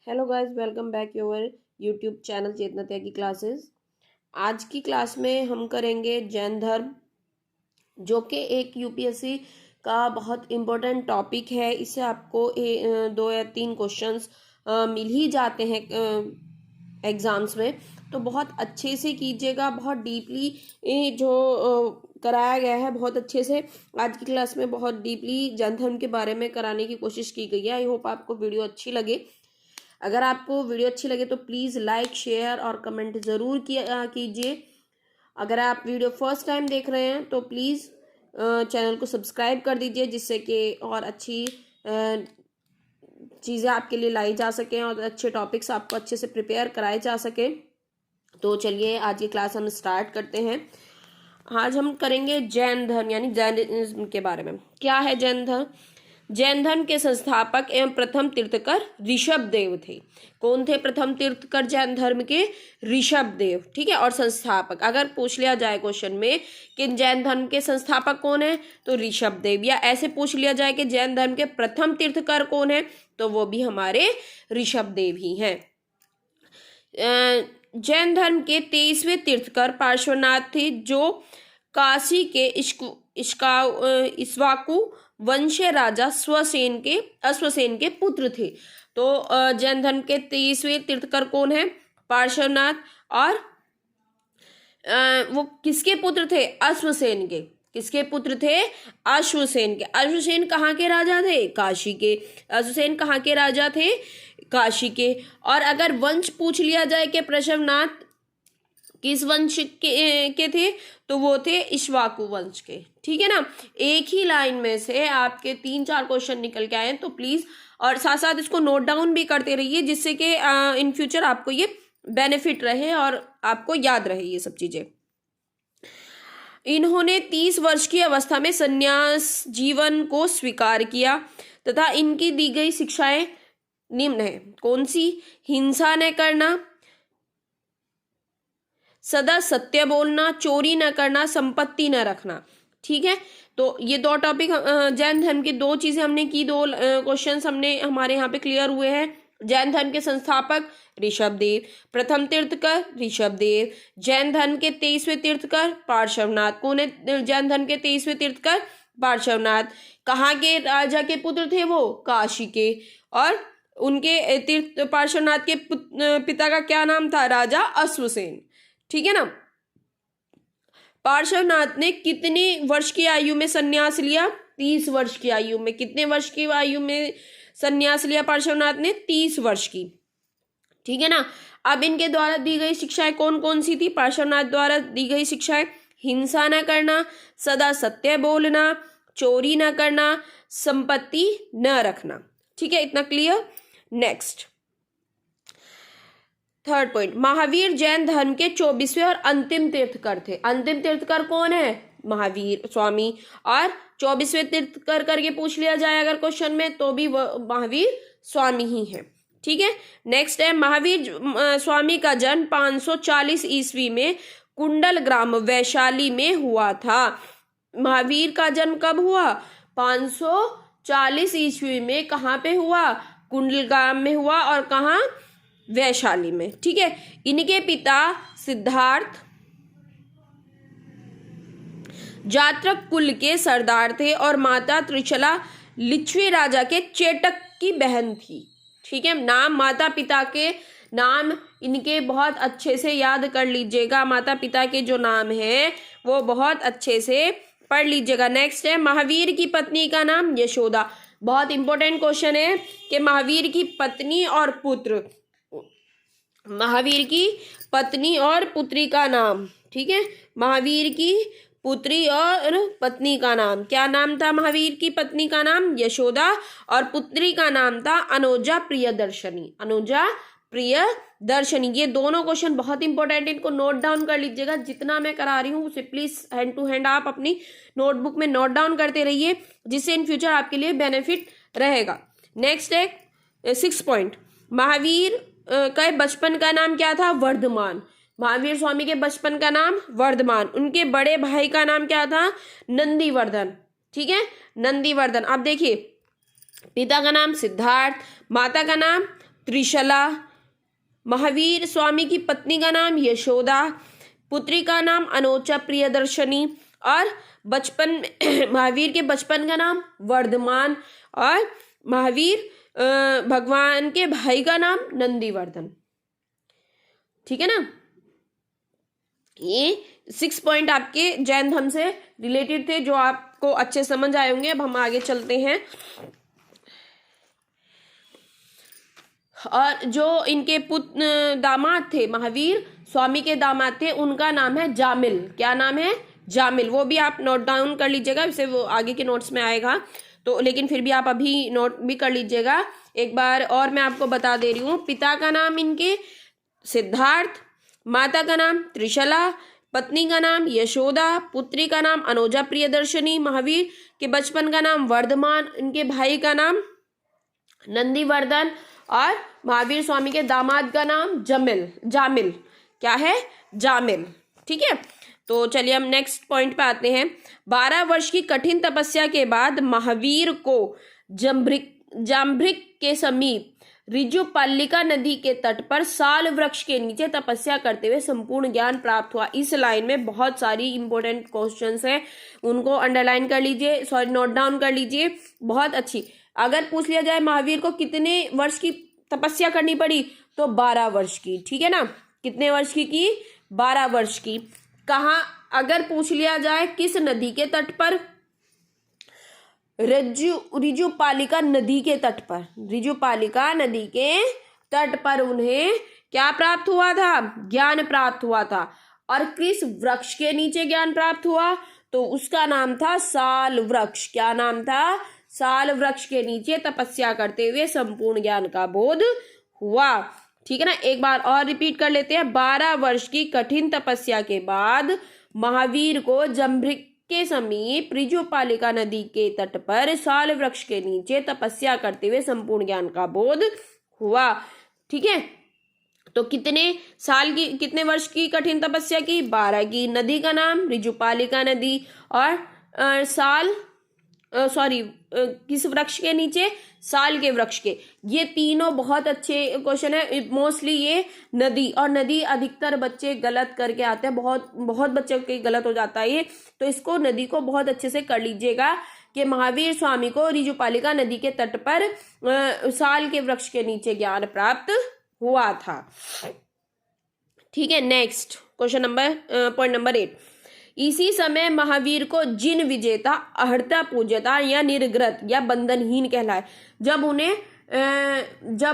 Hello guys, welcome back your YouTube channel Chetna Tyagi classes. आज की class में हम करेंगे जैन धर्म, जो कि एक यूपीएससी का बहुत इम्पोर्टेंट टॉपिक है। इससे आपको 2 या 3 क्वेश्चंस मिल ही जाते हैं एग्ज़ाम्स में। तो बहुत अच्छे से कीजिएगा, बहुत डीपली जो कराया गया है बहुत अच्छे से। आज की क्लास में बहुत डीपली जैन धर्म के बारे में कराने की कोशिश की गई है। आई होप आपको वीडियो अच्छी लगे। अगर आपको वीडियो अच्छी लगे तो प्लीज़ लाइक, शेयर और कमेंट ज़रूर कीजिए। अगर आप वीडियो फर्स्ट टाइम देख रहे हैं तो प्लीज़ चैनल को सब्सक्राइब कर दीजिए, जिससे कि और अच्छी चीज़ें आपके लिए लाई जा सकें और अच्छे टॉपिक्स आपको अच्छे से प्रिपेयर कराए जा सके। तो चलिए आज की क्लास हम स्टार्ट करते हैं। आज हम करेंगे जैन धर्म यानी जैनिज्म के बारे में। क्या है जैन धर्म? जैन धर्म के संस्थापक एवं प्रथम तीर्थकर ऋषभ देव थे। कौन थे प्रथम तीर्थकर जैन धर्म के? ऋषभ देव। ठीक है। और संस्थापक अगर पूछ लिया जाए क्वेश्चन में कि जैन धर्म के संस्थापक कौन है तो ऋषभ देव, या ऐसे पूछ लिया जाए कि जैन धर्म के प्रथम तीर्थकर कौन है तो वो भी हमारे ऋषभ देव ही हैं। जैन धर्म के 23वें तीर्थकर पार्श्वनाथ थे, जो काशी के इक्ष्वाकु वंशीय राजा अश्वसेन के पुत्र थे। तो जैन धर्म के 23वें तीर्थकर कौन है? पार्श्वनाथ। और वो किसके पुत्र थे? अश्वसेन के। किसके पुत्र थे? अश्वसेन के। अश्वसेन कहाँ के राजा थे? काशी के। अश्वसेन कहाँ के राजा थे? काशी के। और अगर वंश पूछ लिया जाए कि पार्श्वनाथ किस वंश के थे तो वो थे इक्ष्वाकु वंश के। ठीक है ना। एक ही लाइन में से आपके 3-4 क्वेश्चन निकल के आए तो प्लीज और साथ साथ इसको नोट डाउन भी करते रहिए, जिससे कि इन फ्यूचर आपको ये बेनिफिट रहे और आपको याद रहे ये सब चीजें। इन्होंने 30 वर्ष की अवस्था में संन्यास जीवन को स्वीकार किया तथा इनकी दी गई शिक्षाएं निम्न है। कौन सी? हिंसा न करना, सदा सत्य बोलना, चोरी न करना, संपत्ति न रखना। ठीक है। तो ये 2 टॉपिक जैन धर्म की 2 चीजें हमने की, 2 क्वेश्चंस हमने हमारे यहाँ पे क्लियर हुए हैं। जैन धर्म के संस्थापक ऋषभ देव, प्रथम तीर्थकर ऋषभ देव, जैन धर्म के 23वें तीर्थकर पार्श्वनाथ। कौन है जैन धर्म के 23वें तीर्थकर? पार्श्वनाथ। कहाँ के राजा के पुत्र थे वो? काशी के। और उनके तीर्थ पार्श्वनाथ के पिता का क्या नाम था? राजा अश्वसेन। ठीक है ना। पार्श्वनाथ ने कितने वर्ष की आयु में संन्यास लिया? 30 वर्ष की आयु में। कितने वर्ष की आयु में संन्यास लिया पार्श्वनाथ ने? 30 वर्ष की। ठीक है ना। अब इनके द्वारा दी गई शिक्षाएं कौन कौन सी थी? पार्श्वनाथ द्वारा दी गई शिक्षाएं हिंसा न करना, सदा सत्य बोलना, चोरी न करना, संपत्ति न रखना। ठीक है, इतना clear. Next, third point, Mahavir Jain धर्म के 24वें और अंतिम तीर्थकर थे। अंतिम तीर्थकर कौन है? महावीर स्वामी। और 24वें तीर्थकर करके पूछ लिया जाए अगर क्वेश्चन में तो भी वह महावीर स्वामी ही है। ठीक है। नेक्स्ट है, महावीर स्वामी का जन्म 540 ईस्वी में कुंडल ग्राम वैशाली में हुआ था। महावीर का जन्म कब हुआ? 540 ईस्वी में। कहाँ पे हुआ? कुंडल ग्राम में हुआ। और कहाँ? वैशाली में। ठीक है। इनके पिता सिद्धार्थ जातक कुल के सरदार थे और माता त्रिशला लिच्छवी राजा के चेटक की बहन थी। ठीक है। नाम, माता पिता के नाम इनके बहुत अच्छे से याद कर लीजिएगा। माता पिता के जो नाम है वो बहुत अच्छे से पढ़ लीजिएगा। नेक्स्ट है, महावीर की पत्नी का नाम यशोदा। बहुत इंपॉर्टेंट क्वेश्चन है कि महावीर की पत्नी और पुत्र, महावीर की पत्नी और पुत्री का नाम। ठीक है। महावीर की पुत्री और पत्नी का नाम क्या नाम था? महावीर की पत्नी का नाम यशोदा और पुत्री का नाम था अनुजा प्रियदर्शनी। अनुजा प्रियदर्शनी। ये दोनों क्वेश्चन बहुत इंपॉर्टेंट, इनको नोट डाउन कर लीजिएगा। जितना मैं करा रही हूँ उसे प्लीज हैंड टू हैंड आप अपनी नोटबुक में नोट डाउन करते रहिए, जिससे इन फ्यूचर आपके लिए बेनिफिट रहेगा। नेक्स्ट है 6 पॉइंट, महावीर का बचपन का नाम क्या था? वर्धमान। महावीर स्वामी के बचपन का नाम वर्धमान। उनके बड़े भाई का नाम क्या था? नंदीवर्धन। ठीक है, नंदीवर्धन। अब देखिए, पिता का नाम सिद्धार्थ, माता का नाम त्रिशला। महावीर स्वामी की पत्नी का नाम यशोदा, पुत्री का नाम अनोचा प्रियदर्शनी, और बचपन महावीर के बचपन का नाम वर्धमान, और महावीर भगवान के भाई का नाम नंदीवर्धन। ठीक है ना, ये 6 पॉइंट आपके जैन धर्म से रिलेटेड थे जो आपको अच्छे समझ आए होंगे। अब हम आगे चलते हैं। और जो इनके दामाद थे, महावीर स्वामी के दामाद थे, उनका नाम है जामिल। क्या नाम है? जामिल। वो भी आप नोट डाउन कर लीजिएगा, इसे वो आगे के नोट्स में आएगा तो, लेकिन फिर भी आप अभी नोट भी कर लीजिएगा एक बार। और मैं आपको बता दे रही हूँ, पिता का नाम इनके सिद्धार्थ, माता का नाम त्रिशला, पत्नी का नाम यशोदा, पुत्री का नाम अनोजा प्रियदर्शनी, महावीर के बचपन का नाम वर्धमान, इनके भाई का नाम नंदीवर्धन, और महावीर स्वामी के दामाद का नाम जामिल। क्या है? जामिल। ठीक है, तो चलिए हम नेक्स्ट पॉइंट पे आते हैं। 12 वर्ष की कठिन तपस्या के बाद महावीर को जाम्भृक के समीप ऋजुपालिका नदी के तट पर साल वृक्ष के नीचे तपस्या करते हुए संपूर्ण ज्ञान प्राप्त हुआ। इस लाइन में बहुत सारी इंपॉर्टेंट क्वेश्चंस हैं, उनको अंडरलाइन कर लीजिए, सॉरी नोट डाउन कर लीजिए। बहुत अच्छी, अगर पूछ लिया जाए महावीर को कितने वर्ष की तपस्या करनी पड़ी तो 12 वर्ष की। ठीक है ना, कितने वर्ष की? 12 वर्ष की। कहाँ, अगर पूछ लिया जाए किस नदी के तट पर? ऋजुपालिका नदी के तट पर। ऋजुपालिका नदी के तट पर उन्हें क्या प्राप्त हुआ था? ज्ञान प्राप्त हुआ था। और किस वृक्ष के नीचे ज्ञान प्राप्त हुआ? तो उसका नाम था साल वृक्ष। क्या नाम था? साल वृक्ष के नीचे तपस्या करते हुए संपूर्ण ज्ञान का बोध हुआ। ठीक है ना, एक बार और रिपीट कर लेते हैं। 12 वर्ष की कठिन तपस्या के बाद महावीर को जाम्भृक के समीप ऋजुपालिका नदी के तट पर साल वृक्ष के नीचे तपस्या करते हुए संपूर्ण ज्ञान का बोध हुआ। ठीक है, तो कितने वर्ष की कठिन तपस्या की? 12 की। नदी का नाम ऋजुपालिका नदी, और किस वृक्ष के नीचे? साल के वृक्ष के। ये तीनों बहुत अच्छे क्वेश्चन है। मोस्टली ये नदी, और नदी अधिकतर बच्चे गलत करके आते हैं, बहुत बच्चों के गलत हो जाता है ये, तो इसको नदी को बहुत अच्छे से कर लीजिएगा कि महावीर स्वामी को ऋजुपालिका नदी के तट पर साल के वृक्ष के नीचे ज्ञान प्राप्त हुआ था। ठीक है, नेक्स्ट क्वेश्चन पॉइंट नंबर 8। इसी समय महावीर को जिन विजेता अहर्ता पूज्यता या निर्ग्रत या बंधनहीन कहलाए। जब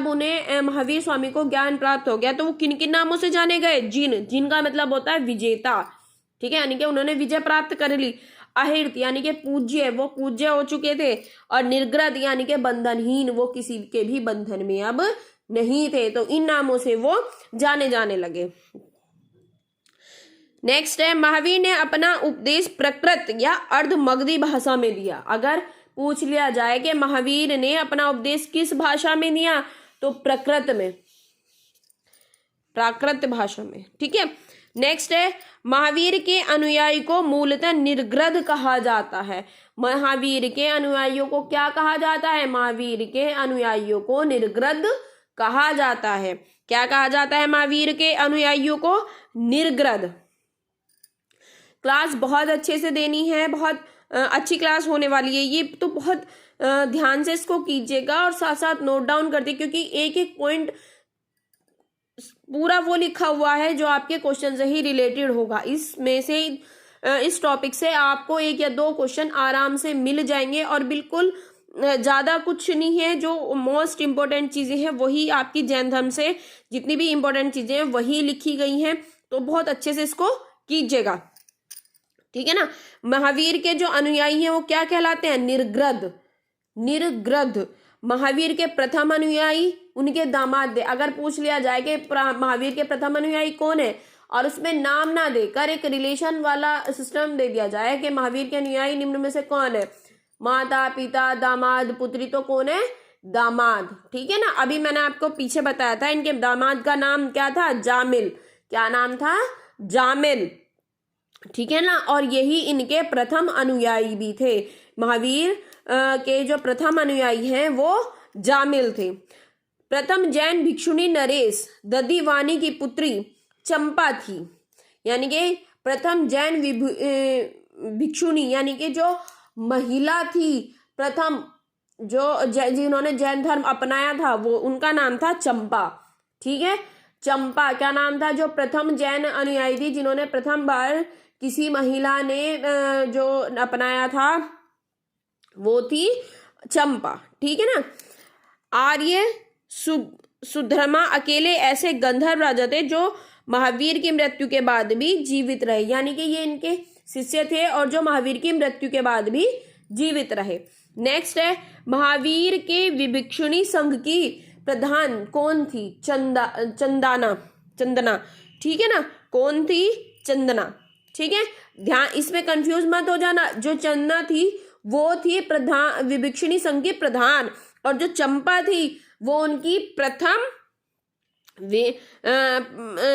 उन्हें महावीर स्वामी को ज्ञान प्राप्त हो गया तो वो किन किन नामों से जाने गए? जिन का मतलब होता है विजेता। ठीक है, यानी कि उन्होंने विजय प्राप्त कर ली। अहिर्त यानी कि पूज्य, वो पूज्य हो चुके थे। और निर्ग्रत यानी कि बंधनहीन, वो किसी के भी बंधन में अब नहीं थे। तो इन नामों से वो जाने जाने लगे। नेक्स्ट है, महावीर ने अपना उपदेश प्रकृत या अर्धमगधी भाषा में दिया। अगर पूछ लिया जाए कि महावीर ने अपना उपदेश किस भाषा में दिया तो प्राकृत भाषा में। ठीक है, नेक्स्ट है, महावीर के अनुयायी को मूलतः निर्ग्रद कहा जाता है। महावीर के अनुयायियों को क्या कहा जाता है? महावीर के अनुयायियों को निर्ग्रद कहा जाता है। क्या कहा जाता है महावीर के अनुयायियों को? निर्ग्रद। क्लास बहुत अच्छे से देनी है, बहुत अच्छी क्लास होने वाली है ये, तो बहुत ध्यान से इसको कीजिएगा और साथ साथ नोट डाउन करते, क्योंकि एक एक पॉइंट पूरा वो लिखा हुआ है जो आपके क्वेश्चन से ही रिलेटेड होगा। इसमें से इस टॉपिक से आपको 1 या 2 क्वेश्चन आराम से मिल जाएंगे, और बिल्कुल ज़्यादा कुछ नहीं है। जो मोस्ट इम्पोर्टेंट चीज़ें हैं वही आपकी जैन धर्म से जितनी भी इम्पोर्टेंट चीज़ें हैं वही लिखी गई हैं, तो बहुत अच्छे से इसको कीजिएगा। ठीक है ना, महावीर के जो अनुयायी हैं वो क्या कहलाते हैं? निर्ग्रद। महावीर के प्रथम अनुयायी उनके दामाद। अगर पूछ लिया जाए कि महावीर के प्रथम अनुयायी कौन है और उसमें नाम ना देकर एक रिलेशन वाला सिस्टम दे दिया जाए कि महावीर के अनुयायी निम्न में से कौन है? माता, पिता, दामाद, पुत्री, तो कौन है? दामाद। ठीक है ना, अभी मैंने आपको पीछे बताया था इनके दामाद का नाम क्या था? जामिल। क्या नाम था? जामिल। ठीक है ना, और यही इनके प्रथम अनुयायी भी थे। महावीर के जो प्रथम अनुयायी हैं वो जामिल थे। प्रथम जैन भिक्षुणी नरेश ददीवानी की पुत्री चंपा थी। यानी कि प्रथम जैन भिक्षुणी यानी कि जो महिला थी प्रथम जो जिन्होंने जैन धर्म अपनाया था वो उनका नाम था चंपा। ठीक है, चंपा क्या नाम था? जो प्रथम जैन अनुयायी थी जिन्होंने प्रथम बार किसी महिला ने जो अपनाया था वो थी चंपा। ठीक है ना। आर्य सुधर्मा अकेले ऐसे गंधर्व राजा थे जो महावीर की मृत्यु के बाद भी जीवित रहे। यानी कि ये इनके शिष्य थे और जो महावीर की मृत्यु के बाद भी जीवित रहे। नेक्स्ट है महावीर के विभिक्षुणी संघ की प्रधान कौन थी? चंदना। ठीक है ना, कौन थी? चंदना। ठीक है, ध्यान इसमें कंफ्यूज मत हो जाना। जो चंदना थी वो थी प्रधान विभिक्षुणी संघ की प्रधान और जो चंपा थी वो उनकी प्रथम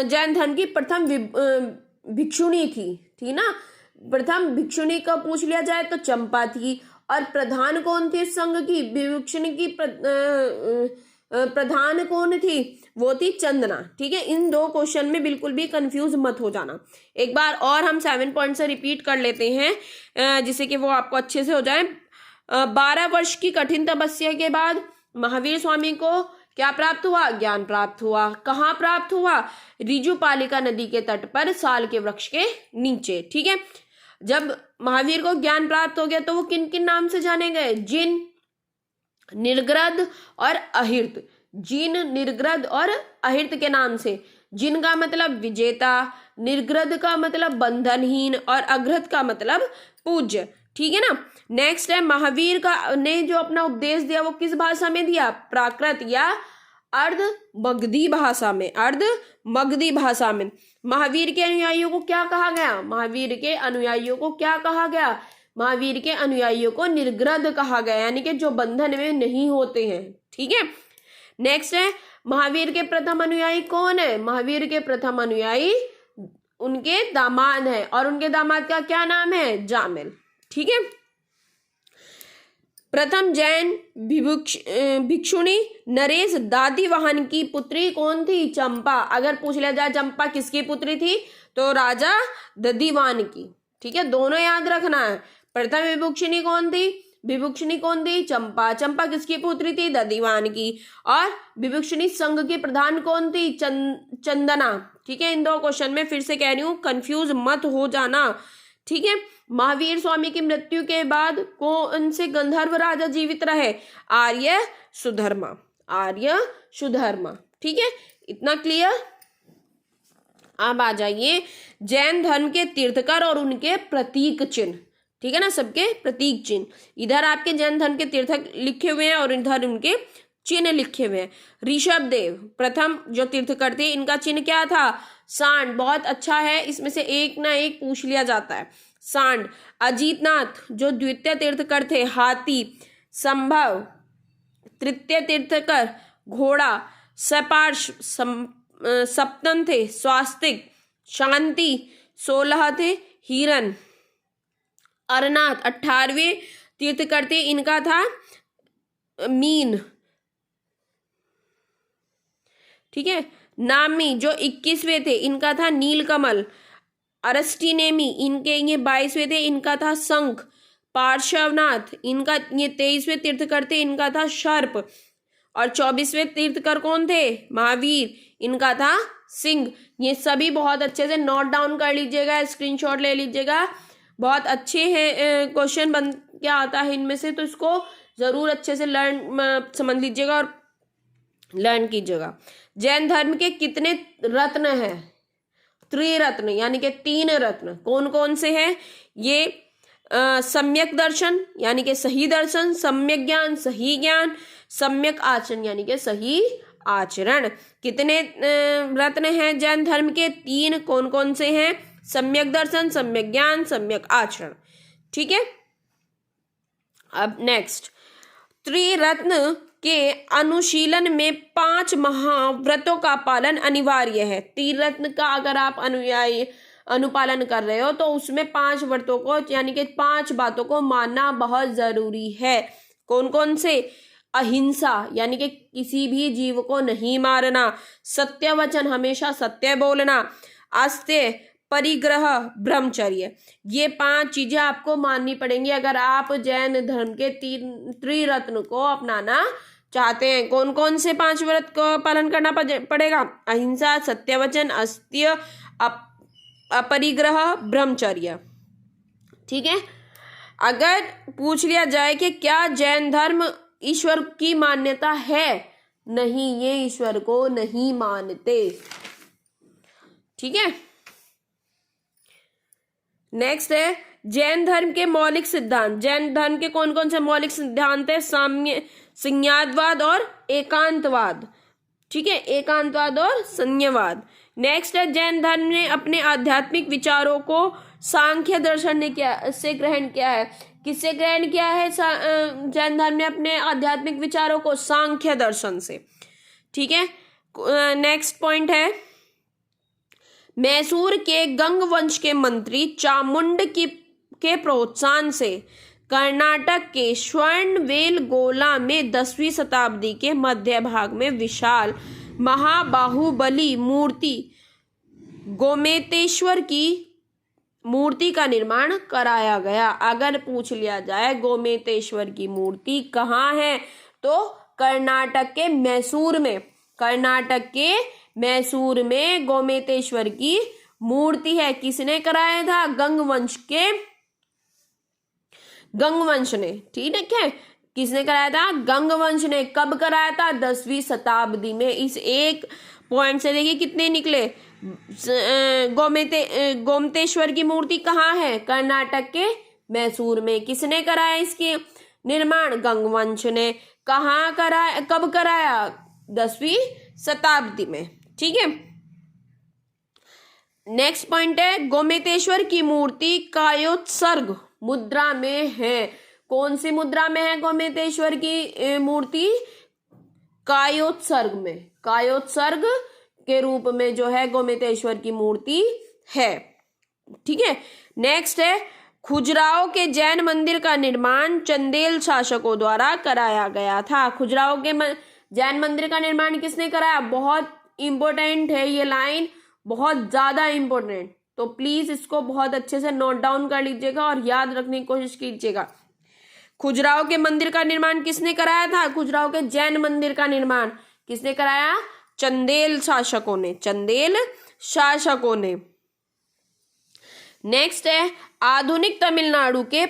जैन धर्म की प्रथम भिक्षुणी थी। ठीक ना, प्रथम भिक्षुणी का पूछ लिया जाए तो चंपा थी और प्रधान कौन थी संघ की? विभिक्षुणी की प्रधान कौन थी? वो थी चंदना। ठीक है, इन दो क्वेश्चन में बिल्कुल भी कंफ्यूज मत हो जाना। एक बार और हम 7 पॉइंट से रिपीट कर लेते हैं जिससे कि वो आपको अच्छे से हो जाए। 12 वर्ष की कठिन तपस्या के बाद महावीर स्वामी को क्या प्राप्त हुआ? ज्ञान प्राप्त हुआ। कहाँ प्राप्त हुआ? रिजुपालिका नदी के तट पर साल के वृक्ष के नीचे। ठीक है, जब महावीर को ज्ञान प्राप्त हो गया तो वो किन किन नाम से जाने गए? जिन, निर्ग्रद और अहिर्त। जिन, निर्ग्रद और अहिर्त के नाम से। जिन का मतलब विजेता, निर्ग्रद का मतलब बंधनहीन और अग्रद का मतलब पूज्य। ठीक है ना। नेक्स्ट है महावीर का ने जो अपना उपदेश दिया वो किस भाषा में दिया? प्राकृत या अर्ध मगधी भाषा में। अर्ध मगधी भाषा में। महावीर के अनुयायियों को क्या कहा गया? महावीर के अनुयायियों को क्या कहा गया? महावीर के अनुयायियों को निर्ग्रद कहा गया, यानी कि जो बंधन में नहीं होते हैं। ठीक है, नेक्स्ट है महावीर के प्रथम अनुयायी कौन है? महावीर के प्रथम अनुयायी उनके दामाद है और उनके दामाद का क्या नाम है? जामिल। ठीक है, प्रथम जैन भिक्षुणी नरेश दादीवाहन की पुत्री कौन थी? चंपा। अगर पूछ लिया जाए चंपा किसकी पुत्री थी तो राजा ददीवान की। ठीक है, दोनों याद रखना है। प्रथम विभुक्षिणी कौन थी? विभुक्षिणी कौन थी? चंपा। चंपा किसकी पुत्री थी? ददीवान की। और विभुक्षिणी संघ की प्रधान कौन थी? चंदना। ठीक है, इन दो क्वेश्चन में फिर से कह रही हूं कंफ्यूज मत हो जाना। ठीक है, महावीर स्वामी की मृत्यु के बाद कौन से गंधर्व राजा जीवित रहे? आर्य सुधर्मा। आर्य सुधर्मा। ठीक है, इतना क्लियर। अब आ जाइए जैन धर्म के तीर्थकर और उनके प्रतीक चिन्ह। ठीक है ना, सबके प्रतीक चिन्ह। इधर आपके जैन धर्म के तीर्थक लिखे हुए हैं और इधर उनके चिन्ह लिखे हुए हैं। ऋषभ देव प्रथम जो तीर्थकर थे, इनका चिन्ह क्या था? सांड। बहुत अच्छा है, इसमें से एक ना एक पूछ लिया जाता है। सांड। अजीतनाथ जो द्वितीय तीर्थकर थे, हाथी। संभव तृतीय तीर्थकर, घोड़ा। सपार्श सप्तम थे, स्वास्तिक। शांति 16 थे, हिरण। अरनाथ 18वें तीर्थकर थे, इनका था मीन। ठीक है, नामी जो 21वें थे, इनका था नीलकमल। अरस्टिनेमी इनके ये 22वें थे, इनका था शंख। पार्श्वनाथ इनका ये 23वें तीर्थकर थे, इनका था सर्प। और 24वें तीर्थकर कौन थे? महावीर, इनका था सिंह। ये सभी बहुत अच्छे से नोट डाउन कर लीजिएगा, स्क्रीनशॉट ले लीजिएगा। बहुत अच्छे हैं क्वेश्चन बन क्या आता है इनमें से, तो इसको जरूर अच्छे से समझ लीजिएगा और लर्न कीजिएगा। जैन धर्म के कितने रत्न हैं? त्रिरत्न, यानी कि 3 रत्न। कौन कौन से हैं? ये सम्यक दर्शन यानी कि सही दर्शन, सम्यक ज्ञान सही ज्ञान, सम्यक आचरण यानी कि सही आचरण। कितने रत्न हैं जैन धर्म के? 3। कौन कौन से हैं? सम्यक दर्शन, सम्यक ज्ञान, सम्यक आचरण। ठीक है, अब नेक्स्ट, त्रिरत्न के अनुशीलन में 5 महाव्रतों का पालन अनिवार्य है। त्रिरत्न का अगर आप अनुपालन कर रहे हो तो उसमें 5 व्रतों को यानी कि 5 बातों को मानना बहुत जरूरी है। कौन कौन से? अहिंसा यानी कि किसी भी जीव को नहीं मारना, सत्य वचन हमेशा सत्य बोलना, आस्ते, परिग्रह, ब्रह्मचर्य, ये 5 चीजें आपको माननी पड़ेंगी अगर आप जैन धर्म के त्रिरत्न को अपनाना चाहते हैं। कौन कौन से 5 व्रत को पालन करना पड़ेगा? अहिंसा, सत्यवचन, अस्त्य, अपरिग्रह, ब्रह्मचर्य। ठीक है। अगर पूछ लिया जाए कि क्या जैन धर्म ईश्वर की मान्यता है? नहीं, ये ईश्वर को नहीं मानते। ठीक है। नेक्स्ट है जैन धर्म के मौलिक सिद्धांत। जैन धर्म के कौन कौन से मौलिक सिद्धांत है? साम्य, संज्ञातवाद और एकांतवाद। ठीक है, एकांतवाद और संज्ञावाद। नेक्स्ट है जैन धर्म ने अपने आध्यात्मिक विचारों को सांख्य दर्शन ने से ग्रहण किया है। किससे ग्रहण किया है? जैन धर्म ने अपने आध्यात्मिक विचारों को सांख्य दर्शन से। ठीक है। नेक्स्ट पॉइंट है मैसूर के गंग वंश के मंत्री चामुंड के प्रोत्साहन से कर्नाटक के श्रवणबेलगोला में 10वीं शताब्दी के मध्य भाग में विशाल महाबाहुबली मूर्ति गोमतेश्वर की मूर्ति का निर्माण कराया गया। अगर पूछ लिया जाए गोमतेश्वर की मूर्ति कहाँ है, तो कर्नाटक के मैसूर में, कर्नाटक के मैसूर में गोमतेश्वर की मूर्ति है। किसने कराया था? गंगवंश ने। ठीक है क्या? किसने कराया था? गंगवंश ने। कब कराया था? 10वीं शताब्दी में। इस एक पॉइंट से देखिए कितने निकले। गोमतेश्वर की मूर्ति कहाँ है? कर्नाटक के मैसूर में। किसने कराया इसकी निर्माण? गंगवंश ने। कहाँ कराया? कब कराया? 10वीं शताब्दी में। ठीक है। नेक्स्ट पॉइंट है गोमतेश्वर की मूर्ति कायोत्सर्ग मुद्रा में है। कौन सी मुद्रा में है गोमतेश्वर की मूर्ति? कायोत्सर्ग में। कायोत्सर्ग के रूप में जो है गोमतेश्वर की मूर्ति है। ठीक है। नेक्स्ट है खजुराहो के जैन मंदिर का निर्माण चंदेल शासकों द्वारा कराया गया था। खजुराहो के जैन मंदिर का निर्माण किसने कराया? बहुत इंपॉर्टेंट है ये लाइन, बहुत ज्यादा इंपॉर्टेंट, तो प्लीज इसको बहुत अच्छे से नोट डाउन कर लीजिएगा और याद रखने की कोशिश कीजिएगा। खजुराहो के मंदिर का निर्माण किसने कराया था? खजुराहो के जैन मंदिर का निर्माण किसने कराया? चंदेल शासकों ने। चंदेल शासकों ने। नेक्स्ट है आधुनिक तमिलनाडु के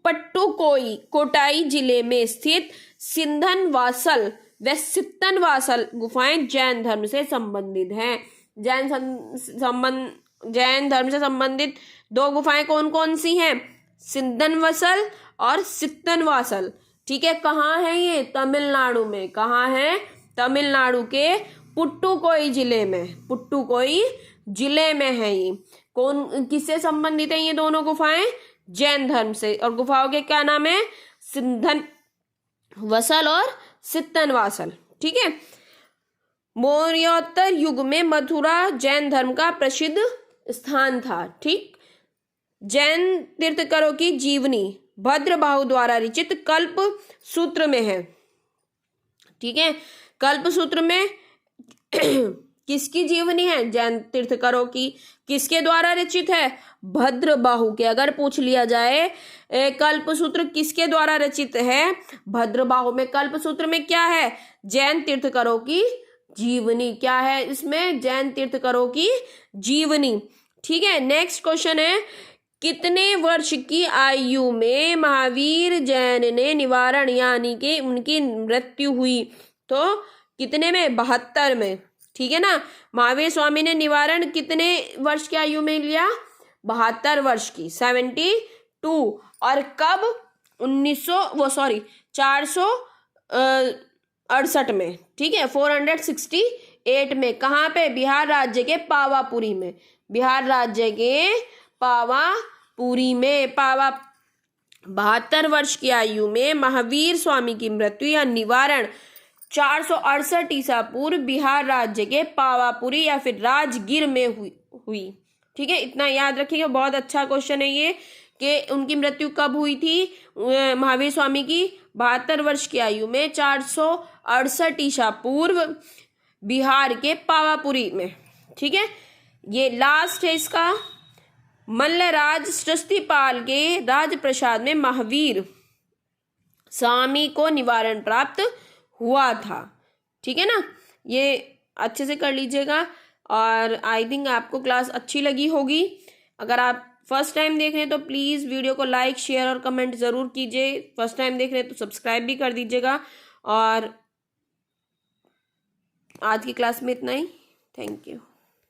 पट्टुकोट्टाई जिले में स्थित सिद्धनवासल व सित्तनवासल गुफाएं जैन धर्म से संबंधित हैं। जैन धर्म से संबंधित 2 गुफाएं कौन कौन सी हैं? सिद्धनवासल और सित्तनवासल। ठीक है। कहाँ है ये? तमिलनाडु में। कहाँ है? तमिलनाडु के पुट्टुकोई जिले में। पुट्टुकोई जिले में है ये। कौन किससे संबंधित है ये दोनों गुफाएं? जैन धर्म से। और गुफाओं के क्या नाम है? सिद्धनवासल और सित्तनवासल। ठीक है। मौर्योत्तर युग में मथुरा जैन धर्म का प्रसिद्ध स्थान था। ठीक। जैन तीर्थंकरों की जीवनी भद्रबाहु द्वारा रचित कल्प सूत्र में है। ठीक है। कल्प सूत्र में किसकी जीवनी है? जैन तीर्थंकरों की। किसके द्वारा रचित है? भद्रबाहु के। अगर पूछ लिया जाए कल्प सूत्र किसके द्वारा रचित है? भद्रबाहु में। कल्प सूत्र में क्या है? जैन तीर्थंकरों की जीवनी। क्या है इसमें? जैन तीर्थंकरों की जीवनी। ठीक है। नेक्स्ट क्वेश्चन है कितने वर्ष की आयु में महावीर जैन ने निवारण यानी कि उनकी मृत्यु हुई? तो कितने में? 72 में। ठीक है ना। महावीर स्वामी ने निवारण कितने वर्ष की आयु में लिया? 72 वर्ष की, 72। और कब? 468 में। ठीक है, 468 में। कहाँ पे? बिहार राज्य के पावापुरी में। बिहार राज्य के पावापुरी में। 72 वर्ष की आयु में महावीर स्वामी की मृत्यु या निवारण 468 ईसा पूर्व बिहार राज्य के पावापुरी या फिर राजगीर में हुई। ठीक है, इतना याद रखिएगा, बहुत अच्छा क्वेश्चन है ये। कि उनकी मृत्यु कब हुई थी महावीर स्वामी की? 72 वर्ष की आयु में 468 ईसा पूर्व बिहार के पावापुरी में। ठीक है, ये लास्ट है इसका। मल्लराज सृष्टिपाल के राजप्रसाद में महावीर स्वामी को निवारण प्राप्त हुआ था। ठीक है ना, ये अच्छे से कर लीजिएगा और आई थिंक आपको क्लास अच्छी लगी होगी। अगर आप फर्स्ट टाइम देख रहे हैं तो प्लीज़ वीडियो को लाइक शेयर और कमेंट ज़रूर कीजिए। फर्स्ट टाइम देख रहे हैं तो सब्सक्राइब भी कर दीजिएगा। और आज की क्लास में इतना ही। Thank you.